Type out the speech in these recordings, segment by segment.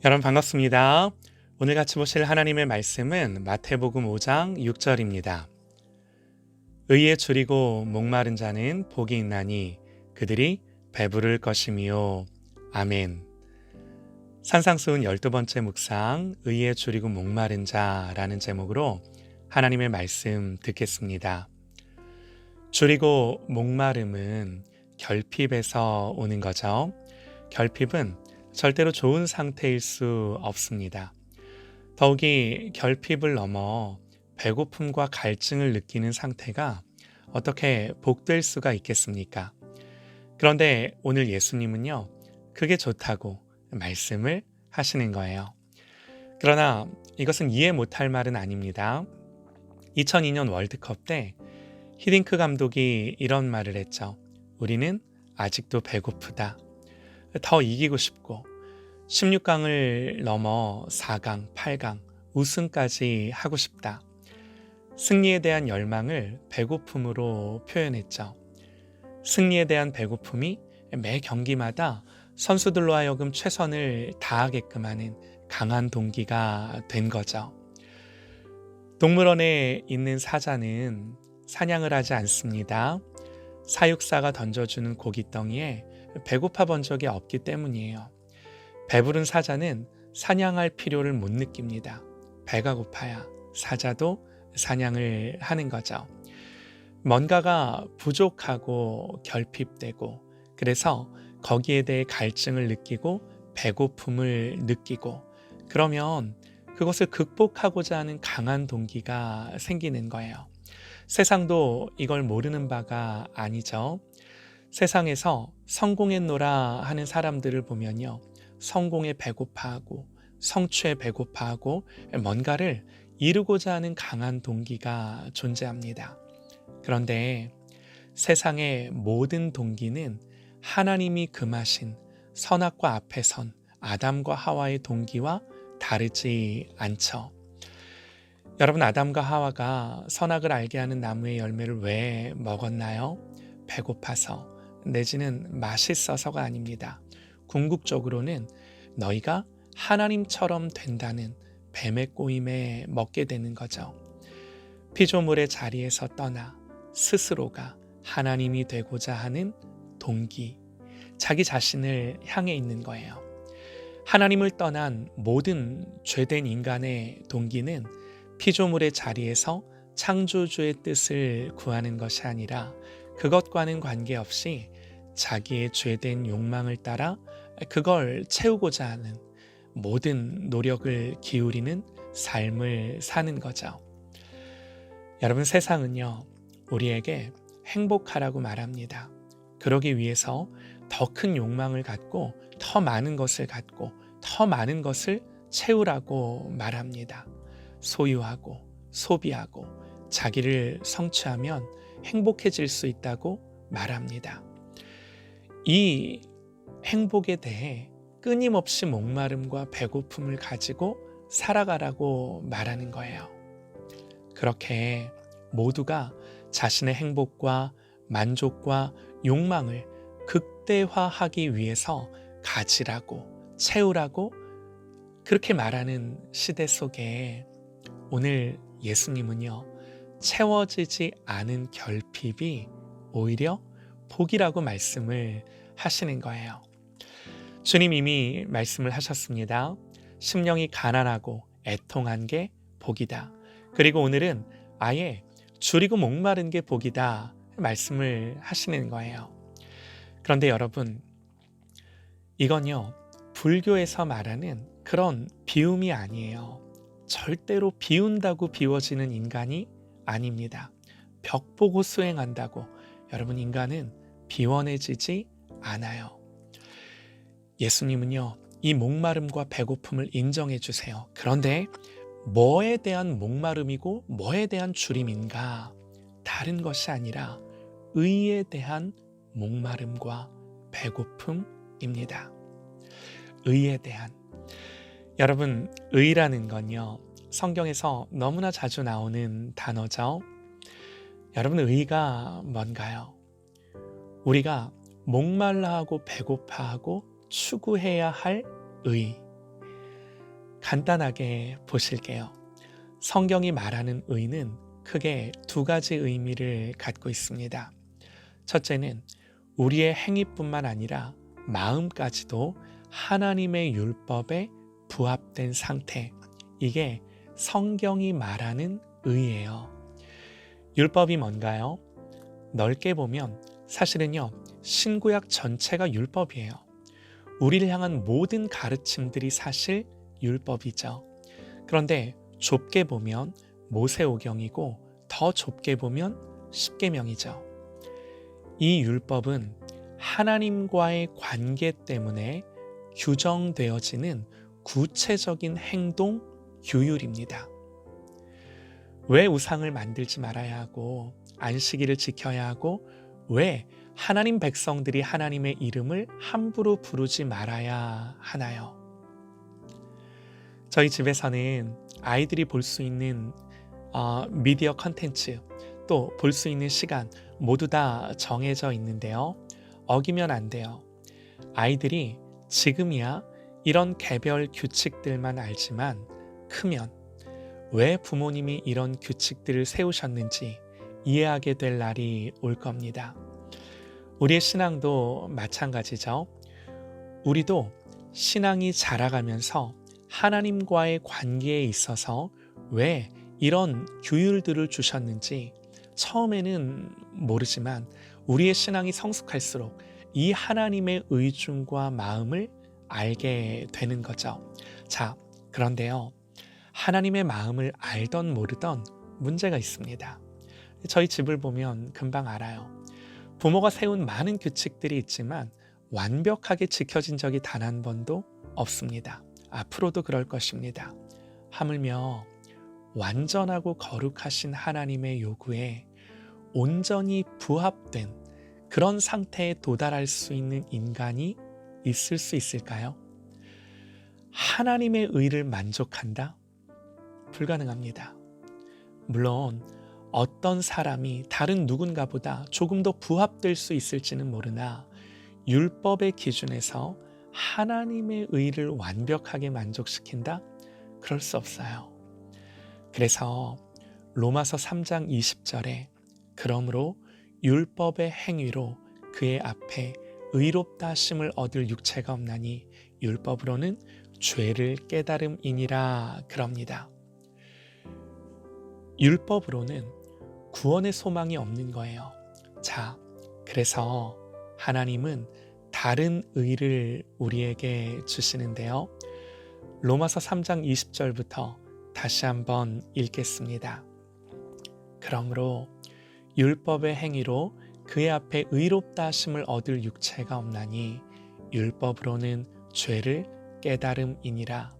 여러분 반갑습니다. 오늘 같이 보실 하나님의 말씀은 마태복음 5장 6절입니다. 의에 줄이고 목마른 자는 복이 있나니 그들이 배부를 것이미요. 아멘. 산상수훈 12번째 묵상 의에 줄이고 목마른 자라는 제목으로 하나님의 말씀 듣겠습니다. 줄이고 목마름은 결핍에서 오는 거죠. 결핍은 절대로 좋은 상태일 수 없습니다. 더욱이 결핍을 넘어 배고픔과 갈증을 느끼는 상태가 어떻게 복될 수가 있겠습니까? 그런데 오늘 예수님은요, 그게 좋다고 말씀을 하시는 거예요. 그러나 이것은 이해 못할 말은 아닙니다. 2002년 월드컵 때 히딩크 감독이 이런 말을 했죠. 우리는 아직도 배고프다. 더 이기고 싶고 16강을 넘어 4강, 8강, 우승까지 하고 싶다. 승리에 대한 열망을 배고픔으로 표현했죠. 승리에 대한 배고픔이 매 경기마다 선수들로 하여금 최선을 다하게끔 하는 강한 동기가 된 거죠. 동물원에 있는 사자는 사냥을 하지 않습니다. 사육사가 던져주는 고깃덩이에 배고파 본 적이 없기 때문이에요. 배부른 사자는 사냥할 필요를 못 느낍니다. 배가 고파야 사자도 사냥을 하는 거죠. 뭔가가 부족하고 결핍되고 그래서 거기에 대해 갈증을 느끼고 배고픔을 느끼고 그러면 그것을 극복하고자 하는 강한 동기가 생기는 거예요. 세상도 이걸 모르는 바가 아니죠. 세상에서 성공했노라 하는 사람들을 보면요. 성공에 배고파하고 성취에 배고파하고 뭔가를 이루고자 하는 강한 동기가 존재합니다. 그런데 세상의 모든 동기는 하나님이 금하신 선악과 앞에 선 아담과 하와의 동기와 다르지 않죠. 여러분, 아담과 하와가 선악을 알게 하는 나무의 열매를 왜 먹었나요? 배고파서, 내지는 맛있어서가 아닙니다. 궁극적으로는 너희가 하나님처럼 된다는 뱀의 꼬임에 먹게 되는 거죠. 피조물의 자리에서 떠나 스스로가 하나님이 되고자 하는 동기, 자기 자신을 향해 있는 거예요. 하나님을 떠난 모든 죄된 인간의 동기는 피조물의 자리에서 창조주의 뜻을 구하는 것이 아니라 그것과는 관계없이 자기의 죄된 욕망을 따라 그걸 채우고자 하는 모든 노력을 기울이는 삶을 사는 거죠. 여러분, 세상은요, 우리에게 행복하라고 말합니다. 그러기 위해서 더 큰 욕망을 갖고 더 많은 것을 갖고 더 많은 것을 채우라고 말합니다. 소유하고 소비하고 자기를 성취하면 행복해질 수 있다고 말합니다. 이 행복에 대해 끊임없이 목마름과 배고픔을 가지고 살아가라고 말하는 거예요. 그렇게 모두가 자신의 행복과 만족과 욕망을 극대화하기 위해서 가지라고 채우라고 그렇게 말하는 시대 속에 오늘 예수님은요, 채워지지 않은 결핍이 오히려 복이라고 말씀을 하시는 거예요. 주님 이미 말씀을 하셨습니다. 심령이 가난하고 애통한 게 복이다. 그리고 오늘은 아예 줄이고 목마른 게 복이다 말씀을 하시는 거예요. 그런데 여러분, 이건요, 불교에서 말하는 그런 비움이 아니에요. 절대로 비운다고 비워지는 인간이 아닙니다. 벽 보고 수행한다고 여러분, 인간은 비워내지지 않아요. 예수님은요, 이 목마름과 배고픔을 인정해 주세요. 그런데 뭐에 대한 목마름이고 뭐에 대한 줄임인가? 다른 것이 아니라 의에 대한 목마름과 배고픔입니다. 의에 대한. 여러분, 의라는 건요, 성경에서 너무나 자주 나오는 단어죠. 여러분, 의가 뭔가요? 우리가 목말라하고 배고파하고 추구해야 할 의. 간단하게 보실게요. 성경이 말하는 의는 크게 두 가지 의미를 갖고 있습니다. 첫째는 우리의 행위뿐만 아니라 마음까지도 하나님의 율법에 부합된 상태, 이게 성경이 말하는 의예요. 율법이 뭔가요? 넓게 보면 사실은요, 신구약 전체가 율법이에요. 우리를 향한 모든 가르침들이 사실 율법이죠. 그런데 좁게 보면 모세오경이고 더 좁게 보면 십계명이죠. 이 율법은 하나님과의 관계 때문에 규정되어지는 구체적인 행동 규율입니다. 왜 우상을 만들지 말아야 하고 안식일을 지켜야 하고 왜 하나님 백성들이 하나님의 이름을 함부로 부르지 말아야 하나요? 저희 집에서는 아이들이 볼 수 있는 미디어 컨텐츠, 또 볼 수 있는 시간 모두 다 정해져 있는데요. 어기면 안 돼요. 아이들이 지금이야 이런 개별 규칙들만 알지만 크면 왜 부모님이 이런 규칙들을 세우셨는지 이해하게 될 날이 올 겁니다. 우리의 신앙도 마찬가지죠. 우리도 신앙이 자라가면서 하나님과의 관계에 있어서 왜 이런 규율들을 주셨는지 처음에는 모르지만 우리의 신앙이 성숙할수록 이 하나님의 의중과 마음을 알게 되는 거죠. 자, 그런데요. 하나님의 마음을 알던 모르던 문제가 있습니다. 저희 집을 보면 금방 알아요. 부모가 세운 많은 규칙들이 있지만 완벽하게 지켜진 적이 단 한 번도 없습니다. 앞으로도 그럴 것입니다. 하물며 완전하고 거룩하신 하나님의 요구에 온전히 부합된 그런 상태에 도달할 수 있는 인간이 있을 수 있을까요? 하나님의 의를 만족한다? 불가능합니다. 물론 어떤 사람이 다른 누군가보다 조금 더 부합될 수 있을지는 모르나 율법의 기준에서 하나님의 의를 완벽하게 만족시킨다? 그럴 수 없어요. 그래서 로마서 3장 20절에 그러므로 율법의 행위로 그의 앞에 의롭다 하심을 얻을 육체가 없나니 율법으로는 죄를 깨달음이니라 그럽니다. 율법으로는 구원의 소망이 없는 거예요. 자, 그래서 하나님은 다른 의를 우리에게 주시는데요. 로마서 3장 20절부터 다시 한번 읽겠습니다. 그러므로 율법의 행위로 그의 앞에 의롭다 하심을 얻을 육체가 없나니 율법으로는 죄를 깨달음이니라.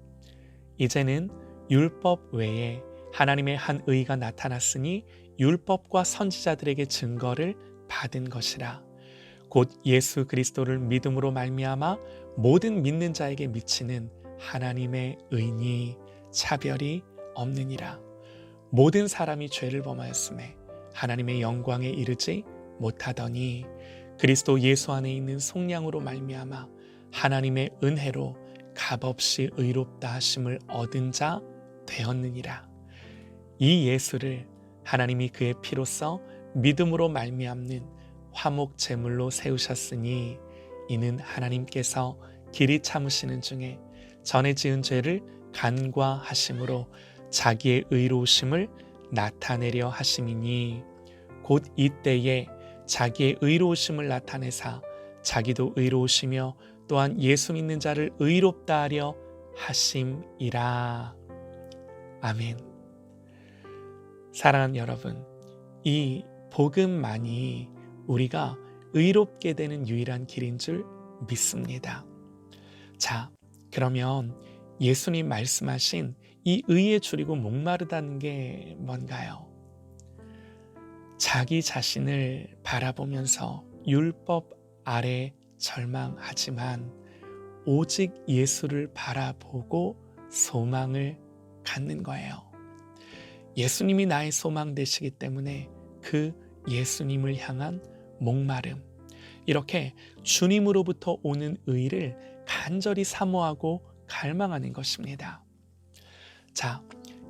이제는 율법 외에 하나님의 한 의가 나타났으니 율법과 선지자들에게 증거를 받은 것이라. 곧 예수 그리스도를 믿음으로 말미암아 모든 믿는 자에게 미치는 하나님의 의니 차별이 없느니라. 모든 사람이 죄를 범하였음에 하나님의 영광에 이르지 못하더니 그리스도 예수 안에 있는 속량으로 말미암아 하나님의 은혜로 값없이 의롭다 하심을 얻은 자 되었느니라. 이 예수를 하나님이 그의 피로써 믿음으로 말미암는 화목 제물로 세우셨으니 이는 하나님께서 길이 참으시는 중에 전에 지은 죄를 간과하심으로 자기의 의로우심을 나타내려 하심이니 곧 이때에 자기의 의로우심을 나타내사 자기도 의로우시며 또한 예수 믿는 자를 의롭다 하려 하심이라. 아멘. 사랑하는 여러분, 이 복음만이 우리가 의롭게 되는 유일한 길인 줄 믿습니다. 자, 그러면 예수님 말씀하신 이 의에 줄이고 목마르다는 게 뭔가요? 자기 자신을 바라보면서 율법 아래 절망하지만 오직 예수를 바라보고 소망을 갖는 거예요. 예수님이 나의 소망 되시기 때문에 그 예수님을 향한 목마름, 이렇게 주님으로부터 오는 의를 간절히 사모하고 갈망하는 것입니다. 자,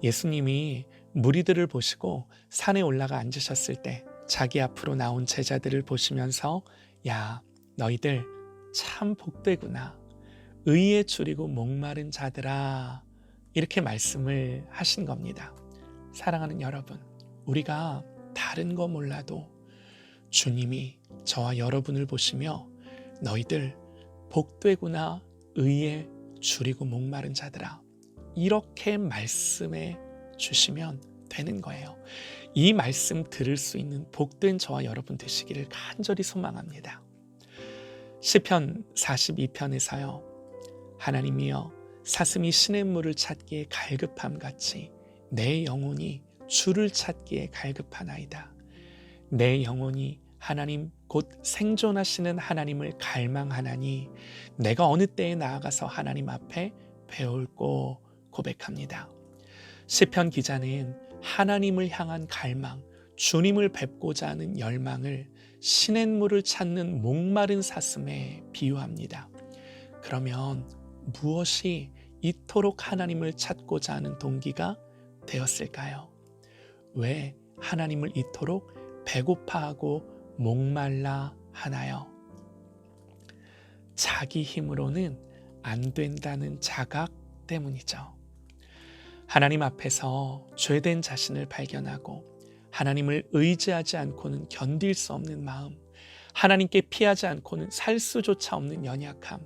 예수님이 무리들을 보시고 산에 올라가 앉으셨을 때 자기 앞으로 나온 제자들을 보시면서 야, 너희들 참 복되구나. 의에 줄이고 목마른 자들아. 이렇게 말씀을 하신 겁니다. 사랑하는 여러분, 우리가 다른 거 몰라도 주님이 저와 여러분을 보시며 너희들 복되구나. 의에 줄이고 목마른 자들아. 이렇게 말씀해 주시면 되는 거예요. 이 말씀 들을 수 있는 복된 저와 여러분 되시기를 간절히 소망합니다. 시편 42편에서요. 하나님이여 사슴이 시냇물을 찾기에 갈급함 같이 내 영혼이 주를 찾기에 갈급하나이다. 내 영혼이 하나님 곧 생존하시는 하나님을 갈망하나니 내가 어느 때에 나아가서 하나님 앞에 배울고 고백합니다. 시편 기자는 하나님을 향한 갈망, 주님을 뵙고자 하는 열망을 시냇물을 찾는 목마른 사슴에 비유합니다. 그러면 무엇이 이토록 하나님을 찾고자 하는 동기가 되었을까요? 왜 하나님을 이토록 배고파하고 목말라 하나요? 자기 힘으로는 안 된다는 자각 때문이죠. 하나님 앞에서 죄된 자신을 발견하고 하나님을 의지하지 않고는 견딜 수 없는 마음, 하나님께 피하지 않고는 살 수조차 없는 연약함,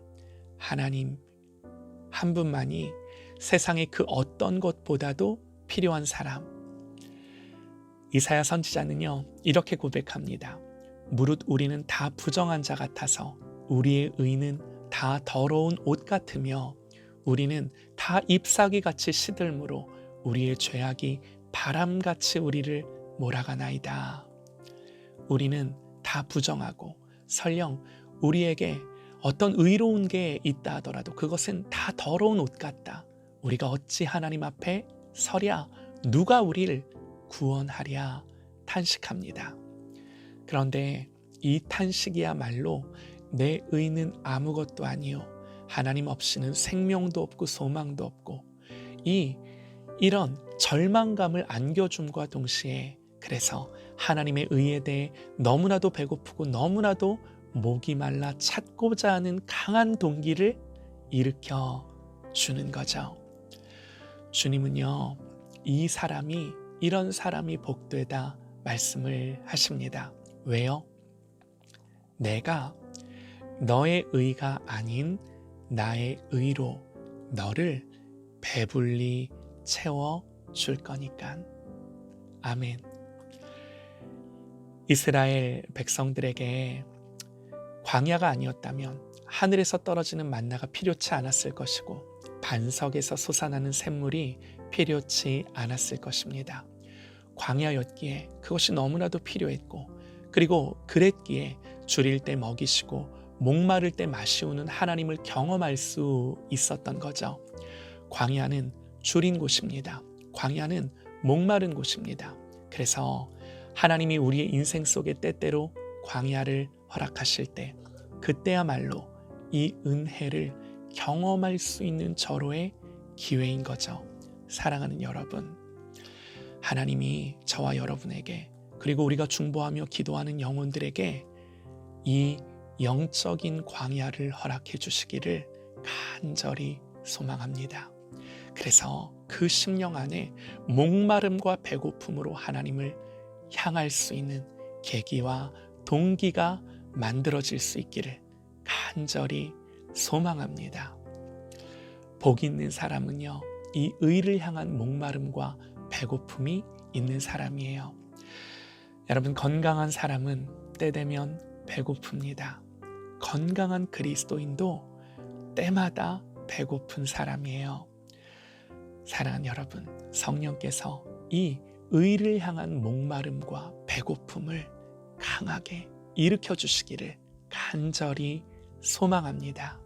하나님 한 분만이 세상의 그 어떤 것보다도 필요한 사람. 이사야 선지자는요, 이렇게 고백합니다. 무릇 우리는 다 부정한 자 같아서 우리의 의는 다 더러운 옷 같으며 우리는 다 잎사귀같이 시들므로 우리의 죄악이 바람같이 우리를 몰아가나이다. 우리는 다 부정하고 설령 우리에게 어떤 의로운 게 있다 하더라도 그것은 다 더러운 옷 같다. 우리가 어찌 하나님 앞에 서랴 누가 우리를 구원하랴 탄식합니다. 그런데 이 탄식이야말로 내 의는 아무것도 아니요 하나님 없이는 생명도 없고 소망도 없고 이런 절망감을 안겨줌과 동시에 그래서 하나님의 의에 대해 너무나도 배고프고 너무나도 목이 말라 찾고자 하는 강한 동기를 일으켜 주는 거죠. 주님은요, 이런 사람이 복되다 말씀을 하십니다. 왜요? 내가 너의 의가 아닌 나의 의로 너를 배불리 채워 줄 거니까. 아멘. 이스라엘 백성들에게 광야가 아니었다면 하늘에서 떨어지는 만나가 필요치 않았을 것이고 반석에서 솟아나는 샘물이 필요치 않았을 것입니다. 광야였기에 그것이 너무나도 필요했고 그리고 그랬기에 줄일 때 먹이시고 목마를 때 마시우는 하나님을 경험할 수 있었던 거죠. 광야는 줄인 곳입니다. 광야는 목마른 곳입니다. 그래서 하나님이 우리의 인생 속에 때때로 광야를 허락하실 때 그때야말로 이 은혜를 경험할 수 있는 절호의 기회인 거죠. 사랑하는 여러분, 하나님이 저와 여러분에게 그리고 우리가 중보하며 기도하는 영혼들에게 이 영적인 광야를 허락해 주시기를 간절히 소망합니다. 그래서 그 심령 안에 목마름과 배고픔으로 하나님을 향할 수 있는 계기와 동기가 만들어질 수 있기를 간절히 소망합니다. 복 있는 사람은요, 이 의를 향한 목마름과 배고픔이 있는 사람이에요. 여러분, 건강한 사람은 때되면 배고픕니다. 건강한 그리스도인도 때마다 배고픈 사람이에요. 사랑하는 여러분, 성령께서 이 의를 향한 목마름과 배고픔을 강하게 일으켜 주시기를 간절히 소망합니다.